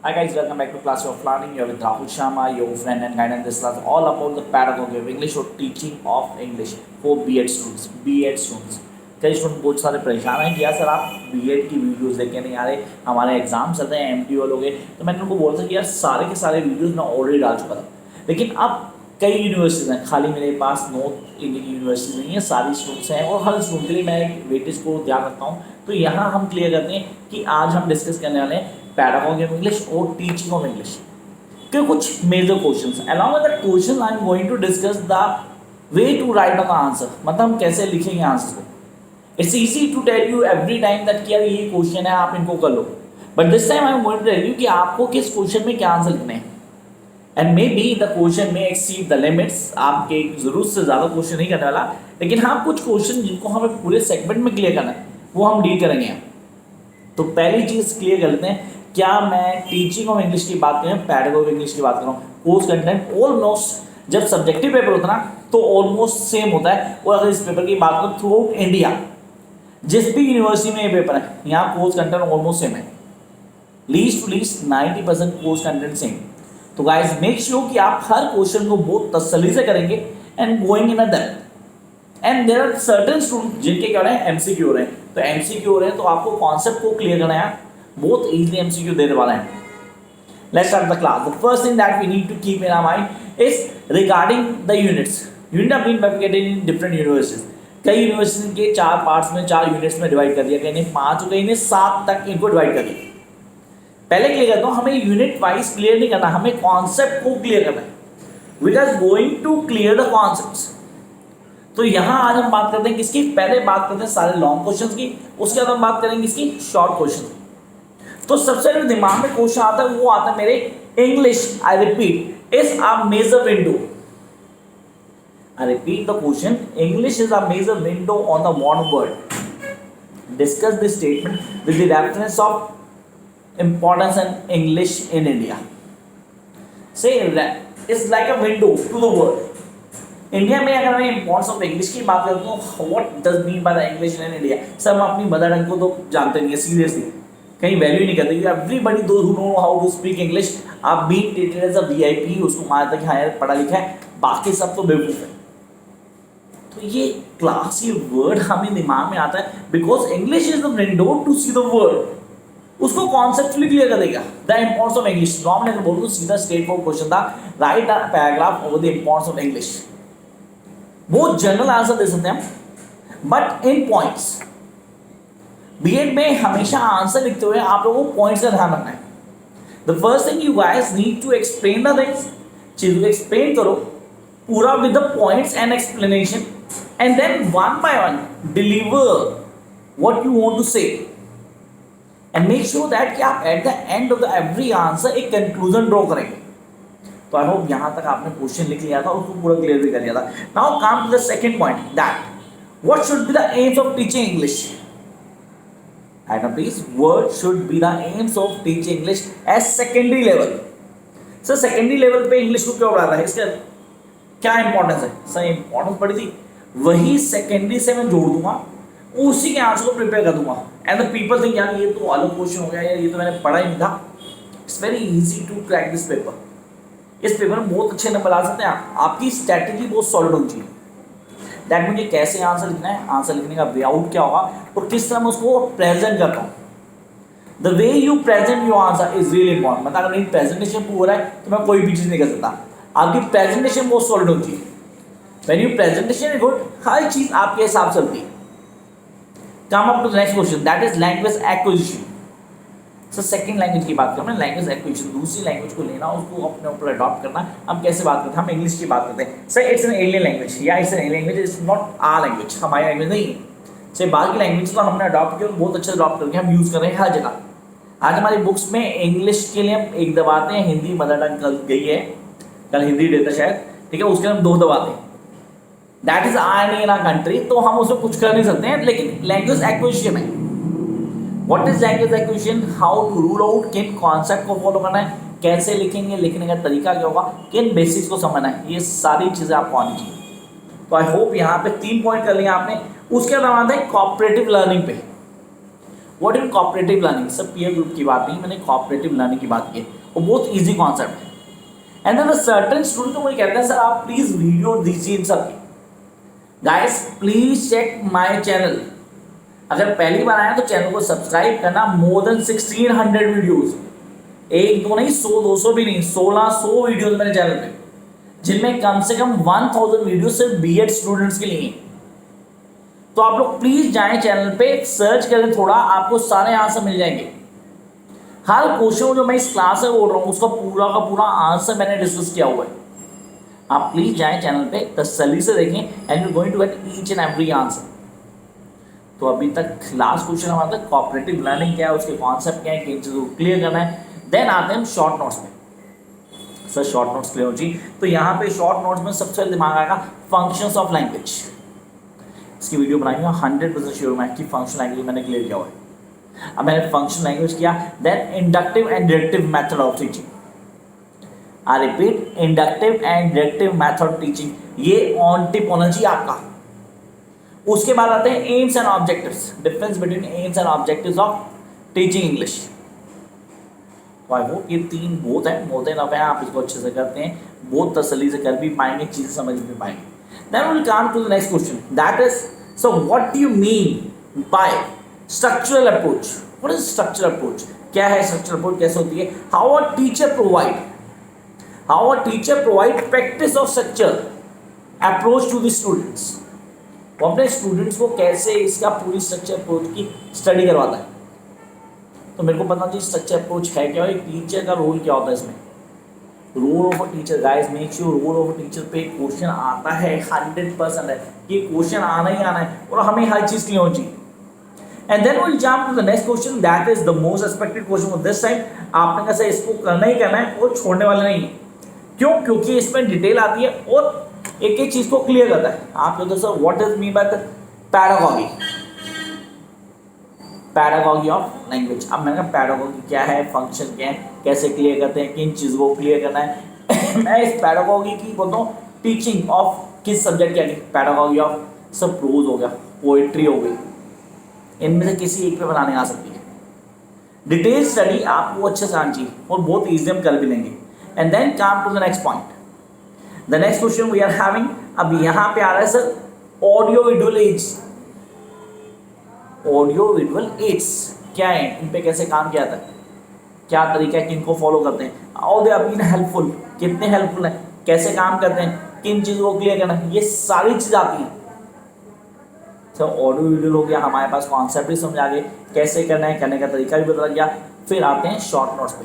Hi guys, welcome back to Class of Learning. You're with Rahul Sharma, your friend and guide, and this class all about the pedagogy of English or teaching of English for B.Ed students. B.Ed students. कई student बहुत सारे परेशान हैं कि यार sir आप B.Ed की videos देखे नहीं आ रहे, हमारे एग्जाम चलते हैं MT वालों के। तो मैंने उनको बोला था कि यार सारे के सारे वीडियोस मैं ऑलरेडी डाल चुका था, लेकिन अब कई यूनिवर्सिटीज़ हैं, खाली मेरे पास नॉर्थ इंडियन की यूनिवर्सिटी नहीं है, सारी स्टूडेंट्स हैं और हर स्टूडेंट के लिए मैं एक वेटेज को ध्यान रखता हूँ। तो यहाँ हम क्लियर करते हैं कि आज हम डिस्कस करने वाले हैं पैडागॉजी ऑफ इंग्लिश और टीचिंग ऑफ इंग्लिश के कुछ major questions. Along with that question I am going to discuss the way to write down the answer, मतलब हम कैसे लिखेंगे आंसर को। It's easy to tell you every time that यार ये क्वेश्चन है आप इनको कर लो, but this time I am going to tell you कि आपको किस क्वेश्चन में क्या आंसर लिखने हैं। And may be the question में एक्सीड द लिमिट्स, आपके जरूरत से ज़्यादा क्वेश्चन नहीं करने वाला, लेकिन हाँ कुछ क्वेश्चन जिनको हमें पूरे सेगमेंट में क्लियर करना है वो हम डील करेंगे। तो पहली चीज़ क्लियर कर लेते हैं, क्या मैं टीचिंग ऑफ इंग्लिश की बात करें, पैडागॉजी ऑफ इंग्लिश की बात कर रहा हूँ। कोर्स कंटेंट ऑलमोस्ट, जब सब्जेक्टिव पेपर होता है ना तो ऑलमोस्ट सेम होता है। और अगर इस पेपर की बात करूँ थ्रू आउट इंडिया, जिस भी यूनिवर्सिटी में ये पेपर है यहाँ कोर्स कंटेंट ऑलमोस्ट सेम है, least to least 90% course content same. तो गाइज मेक श्योर कि आप हर क्वेश्चन को बहुत तसल्ली से करेंगे and going in a depth. And there are certain student जिनके क्या हो रहे हैं MCQ हो रहे हैं, तो MCQ हो रहे हैं तो आपको कॉन्सेप्ट को क्लियर करना है, बहुत इजीली MCQ देने वाला है। Let's start the class. The first thing that we need to keep in our mind is regarding the units. Unit have been bifurcated in different universities. कई यूनिवर्सिटी के 4 parts में 4 units में divide कर दिया, कहीं ने 5 और कहीं ने 7 तक इनको डिवाइड कर दिया। पहले क्लियर करता हूँ, हमें यूनिट वाइज क्लियर नहीं करना, हमें कॉन्सेप्ट को क्लियर करना है। We are going to clear the concepts. तो यहाँ आज हम बात करते हैं किसकी, पहले बात करते हैं सारे लॉन्ग क्वेश्चंस की, उसके बाद हम बात करेंगे इसकी शॉर्ट क्वेश्चन की। तो सबसे पहले दिमाग में क्वेश्चन आता है वो आता है मेरे English, I repeat, is a major window. I repeat the question. English is a major window on the modern world. Discuss this statement with the reference of importance and English in India. Say it's like a window to the world. India में अगर मैं importance of English की बात करता हूँ, what does mean by the English in India. सब अपनी mother tongue को तो जानते नहीं है, सीरियसली कहीं वैल्यू नहीं करते। Everybody those who know how to speak English are being treated as a VIP, उसको मानते कि हाँ यार पढ़ा लिखा है, बाकी सब तो बेवकूफ है। तो ये क्लास, ये वर्ड हमें दिमाग में आता है because English is the window to see the world. उसको कॉन्सेप्चुअली क्लियर कर देगा the importance of English. Normally अगर बोलूँ तो सीधा स्ट्रेट फॉरवर्ड क्वेश्चन था, write a paragraph over the importance of English. बहुत जनरल आंसर दे सकते हैं हम, बट इन पॉइंट्स। B.Ed में हमेशा आंसर लिखते हुए आप लोगों को पॉइंट्स का ध्यान रखना है। The first thing you guys need to explain the things, चीज को एक्सप्लेन करो पूरा with the points and explanation, and then one by one deliver what you want to say and make sure that कि आप at the end of the every answer एक conclusion draw करेंगे। तो I hope यहाँ तक आपने question लिख लिया था, उसको पूरा क्लियर भी कर लिया था। Now come to the second point, that what should be the aims of teaching English? Item please, what should be the aims of teaching English as secondary level? Sir secondary level पे English को क्यों पढ़ाता है, इसका क्या importance है? Sir importance पड़ी थी, वही सेकेंडरी से मैं जोड़ दूंगा, उसी के आंसर को प्रिपेयर कर दूंगा। एंड द पीपल थिंक यार ये तो अलग क्वेश्चन हो गया, यार ये तो मैंने पढ़ा ही नहीं था। It's very easy to crack this paper. इस पेपर में बहुत अच्छे नंबर ला सकते हैं आप। आपकी स्ट्रैटेजी बहुत सॉलिड होनी चाहिए, दैट मुझे कैसे आंसर लिखना है, आंसर लिखने का वे आउट क्या होगा और किस तरह मैं उसको प्रेजेंट करता हूँ। The way you present your answer is really important. मतलब अगर मेरी प्रेजेंटेशन पूरा हो रहा है तो मैं कोई भी चीज़ नहीं कर सकता। आपकी प्रेजेंटेशन बहुत सॉलिड होनी चाहिए। When you presentation is good, हर चीज आपके हिसाब से होती है। Come up to the next question, that is language acquisition. Sir second language की बात करना, लैंग्वेज एक्विजिशन, दूसरी लैंग्वेज को लेना, उसको अपने ऊपर अडॉप्ट करना। हम कैसे बात करते हैं, हम इंग्लिश की बात करते हैं। Sir it's an alien language, या it's an alien language, it's not our language, हमारी लैंग्वेज नहीं है। सर बाकी लैंग्वेज तो हमने अडॉप्ट किया, बहुत अच्छे अडॉप्ट करके हम यूज़ कर रहे हैं हर जगह। आज हमारी बुक्स में इंग्लिश के लिए हम 1 दबाते हैं, हिंदी मदर टंग कल गई है, कल हिंदी देता शायद, ठीक है, उसके हम 2 दबाते हैं। That is irony in our country, तो हम उसमें कुछ कर नहीं सकते हैं। लेकिन लैंग्वेज एक्विजिशन है, what is language acquisition, how to rule out, किन कॉन्सेप्ट को फॉलो करना है, कैसे लिखेंगे, लिखने का तरीका क्या होगा, किन बेसिक्स को समझना है, ये सारी चीज़ें आपको आनी चाहिए। तो आई होप यहाँ पे 3 पॉइंट कर लिए आपने। उसके बाद आते हैं कोऑपरेटिव लर्निंग पे। व्हाट इन कोऑपरेटिव लर्निंग, सब पीयर ग्रुप की बात नहीं, मैंने कोऑपरेटिव लर्निंग की बात की है, वो बहुत ईजी कॉन्सेप्ट है। एंड देन सर्टेन स्टूडेंट तो मुझे कहते हैं सर आप प्लीज वीडियो दीजिए इन सबके। Guys please check my channel, अगर पहली बार आए तो चैनल को सब्सक्राइब करना। मोर देन 1600 वीडियोस, एक दो नहीं 100-200 भी नहीं, 1600 वीडियोस मेरे चैनल पे, जिनमें कम से कम 1000 वीडियो सिर्फ बीएड स्टूडेंट्स के लिए। तो आप लोग प्लीज जाएं चैनल पे, सर्च करें थोड़ा, आपको सारे आंसर मिल जाएंगे। हर क्वेश्चन जो मैं इस क्लास में बोल रहा हूँ उसका पूरा का पूरा आंसर मैंने डिस्कस किया हुआ है। आप प्लीज जाएं चैनल पे, तसल्ली से देखें and you going to get each and every answer. तो अभी तक लास्ट क्वेश्चन हमारा था कोऑपरेटिव लर्निंग क्या है, उसके कॉन्सेप्ट क्या है, किन चीज़ों को क्लियर करना है। देन आते हैं हम शॉर्ट नोट्स में। सर शॉर्ट नोट्स क्लियर हो जी, तो यहाँ पे शॉर्ट नोट्स में सबसे दिमाग आएगा फंक्शंस ऑफ लैंग्वेज। इसकी वीडियो बनाई हूँ 100% श्योर मैं कि फंक्शन लैंग्वेज मैंने क्लियर किया हुआ है। अब मैंने फंक्शन लैंग्वेज किया, then inductive and deductive method of teaching. I repeat, inductive and deductive method teaching, ये ऑन टिप होना चाहिए आपका। उसके बाद आते हैं aims and objectives, difference between aims and objectives of teaching English. तो आई होप ये तीन बहुत है, बहुत इनफ है, आप इसको अच्छे से करते हैं, बहुत तसल्ली से कर भी पाएंगे, चीज़ें समझ भी पाएंगे। Then we'll come to the next question. That is, so what do you mean by structural approach? What is structural approach? क्या है structural approach, कैसे होती है? How a teacher provide practice of structure approach to the students. वो अपने students को कैसे इसका पूरी स्ट्रक्चर अप्रोच की स्टडी करवाता है। तो मेरे को पता नहीं स्ट्रक्चर अप्रोच है क्या, एक टीचर का रोल क्या होता है इसमें। Role of a teacher, guys make sure role of a teacher पे क्वेश्चन आता है 100% है, ये क्वेश्चन आना ही आना है और हमें हर चीज़ क्लियर होनी चाहिए। And then will jump to the next question, that is the most expected question of this time. आपने कैसे इसको करना ही करना है और छोड़ने वाले नहीं। क्यों? क्योंकि इसमें डिटेल आती है और एक एक चीज़ को क्लियर करता है। आप कहते हो sir what is mean by the pedagogy, pedagogy of language. अब मैंने कहा पैडागॉजी क्या है, फंक्शन क्या है, कैसे क्लियर करते हैं, किन चीज़ों को क्लियर करना है। मैं इस पैडागॉजी की बोलता हूँ टीचिंग ऑफ किस सब्जेक्ट क्या, पैडागॉजी ऑफ सब प्रोज हो गया, पोइट्री हो गई, इनमें से किसी एक पे बनाने आ सकती है। डिटेल स्टडी आपको अच्छे से आनी चाहिए और बहुत ईजी हम कर भी लेंगे। And then come to the next point, the next question we are having. अब यहाँ पे आ रहा है sir audio visual aids. Audio visual aids क्या है, इन पे कैसे काम किया जाता है, क्या तरीका है, किनको फॉलो करते हैं, और दे आर बीन हेल्पफुल, कितने हेल्पफुल हैं, कैसे काम करते हैं, किन चीज़ों को क्लियर करना है, ये सारी चीज़ आती है। तो ऑडियो वीडियो हो गया, हमारे पास कॉन्सेप्ट भी समझ आ गए, कैसे करना है, करने का तरीका भी पता लग गया। फिर आते हैं शॉर्ट नोट्स पे,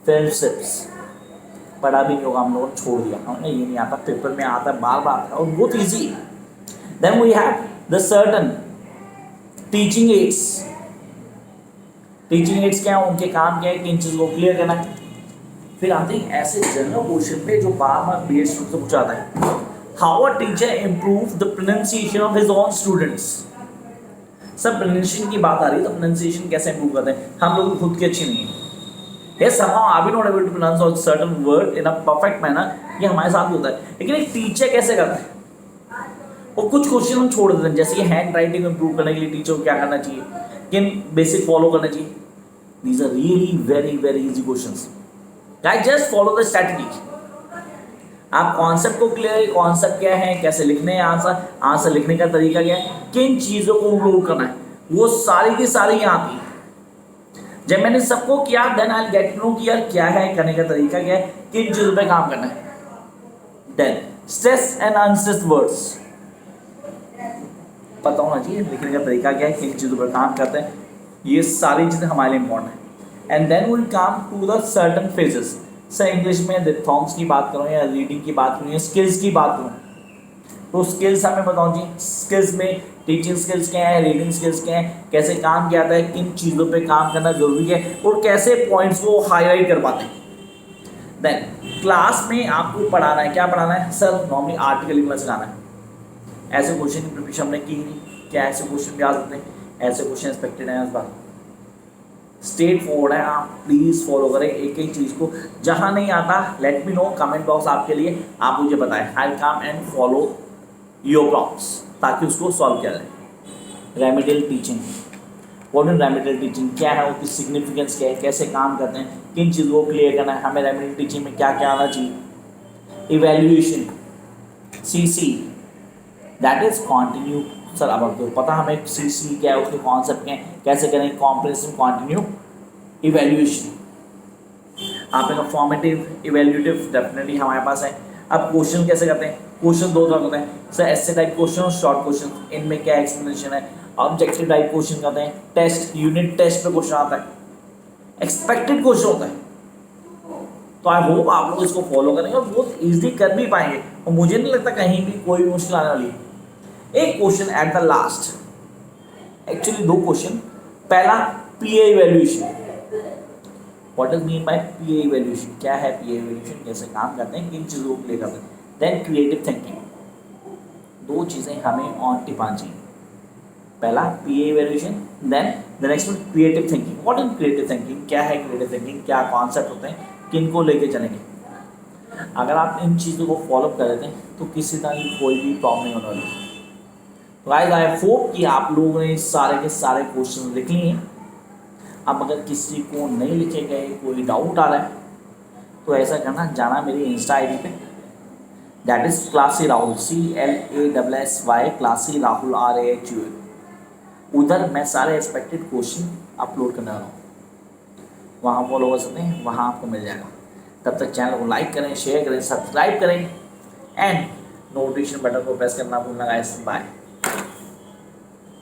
फ्रेंडशिप्स पढ़ा भी नहीं होगा, हम लोगों ने छोड़ दिया, हमें ये नहीं आता, पेपर में आता है, बार बार आता है और बहुत easy. Then we have the certain teaching aids. Teaching aids क्या है, उनके काम क्या है, किन चीज़ों को क्लियर करना है। फिर आते हैं ऐसे जनरल क्वेश्चन पे जो बार बार बीएड स्टूडेंट से पूछा जाता है, how a teacher improve the pronunciation of his own students. सब प्रोनाउंसिएशन की बात आ रही है, तो प्रोनाउंसिएशन कैसे इंप्रूव करते हैं, हम लोग खुद की अच्छी नहीं है। Yes, somehow are we not able to pronounce a certain word in a perfect manner, ये हमारे साथ भी होता है। लेकिन एक टीचर कैसे करता है, और कुछ क्वेश्चन हम छोड़ देते हैं, जैसे कि हैंड राइटिंग इंप्रूव करने के लिए टीचर को क्या करना चाहिए, किन बेसिक फॉलो करना चाहिए। These are really very very easy questions. Guys just follow the strategy. आप कॉन्सेप्ट को क्लियर, कॉन्सेप्ट क्या है, कैसे लिखने हैं आंसर, आंसर लिखने का तरीका क्या है, किन चीज़ों को इंप्रूव करना है, वो सारी की सारी यहाँ आती है। जब मैंने सबको किया then I get to know कि यार क्या है, करने का तरीका क्या है, किन चीज़ों पे काम करना है। Then stress and unstress words पता होना चाहिए, लिखने का तरीका क्या है, किन चीज़ों पर काम करते हैं, ये सारी चीज़ें हमारे लिए इंपॉर्टेंट है। And then will come to the certain phases. Sir English में डिप्थॉन्ग्स की बात करूँ या रीडिंग की बात करूँ या स्किल्स की बात करूँ, तो स्किल्स हमें बताऊँ जी, स्किल्स में टीचिंग स्किल्स क्या है, रीडिंग स्किल्स क्या है, कैसे काम किया जाता है, किन चीज़ों पे काम करना जरूरी है और कैसे पॉइंट्स को हाईलाइट कर पाते हैं। देन क्लास में आपको पढ़ाना है, क्या पढ़ाना है सर, नॉर्मली आर्टिकल इंग्लिश सिखाना है। ऐसे क्वेश्चन की प्रिपरेशन हमने की नहीं, क्या ऐसे क्वेश्चन भी आ सकते हैं, ऐसे क्वेश्चन एक्सपेक्टेड है इस बार। स्ट्रेट फॉरवर्ड है, आप प्लीज़ फॉलो करें एक एक चीज़ को। जहाँ नहीं आता let me know, comment box आपके लिए, आप मुझे बताएं, I come and follow your problems ताकि उसको सॉल्व किया जाए। Remedial teaching, what is remedial teaching, क्या है उसकी सिग्निफिकेंस, क्या है, कैसे काम करते हैं, किन चीज़ों को क्लियर करना है, हमें रेमेडियल टीचिंग में क्या क्या आना चाहिए। Evaluation, CC, that is continue. Sir अब आपको पता हमें सीसी क्या है, उसके कॉन्सेप्ट क्या है, कैसे करेंगे, कॉम्प्रिहेंसिव कॉन्टिन्यू इवेल्युएशन। आपने कहा फॉर्मेटिव इवेल्यूटिव डेफिनेटली हमारे पास है। अब क्वेश्चन कैसे करते हैं, क्वेश्चन दो तरह होते हैं सर, ऐसे टाइप क्वेश्चन और शॉर्ट क्वेश्चन, इनमें क्या एक्सप्लेनेशन है। ऑब्जेक्टिव टाइप क्वेश्चन करते हैं, टेस्ट यूनिट टेस्ट पे क्वेश्चन आता है, एक्सपेक्टेड क्वेश्चन होता है। तो आई होप आप लोग इसको फॉलो करेंगे और बहुत इजीली कर भी पाएंगे, और मुझे नहीं लगता कहीं भी कोई भी मुश्किल आने वाली है। एक question at the last, actually दो क्वेश्चन। पहला PA evaluation, what is mean by PA evaluation, क्या है पीए इवैल्यूएशन, कैसे काम करते हैं, किन चीज़ों को प्ले करते हैं। देन क्रिएटिव थिंकिंग, दो चीज़ें हमें ऑन टिप आनी चाहिए। पहला PA evaluation, then the next one creative thinking. What is creative thinking, क्या है क्रिएटिव थिंकिंग, क्या कॉन्सेप्ट होते हैं, किन को लेके चलेंगे। अगर आप इन चीज़ों को फॉलो कर लेते हैं तो किसी तरह की कोई भी प्रॉब्लम नहीं होने वाली। तो गाइस आई होप कि आप लोगों ने सारे के सारे क्वेश्चन लिख लिए। अब अगर किसी को नहीं लिखे गए, कोई डाउट आ रहा है, तो ऐसा करना, जाना मेरी इंस्टा आईडी पे, that is classy Rahul, CLASSY, classy Rahul RAHUL। उधर मैं सारे एक्सपेक्टेड क्वेश्चन अपलोड करने वाला हूँ, वहाँ फॉलो कर सकते हैं, वहाँ आपको मिल जाएगा। तब तक चैनल को लाइक करें, शेयर करें, सब्सक्राइब करें एंड नोटिफिकेशन बटन को प्रेस करना भूलना गाइस। बाय।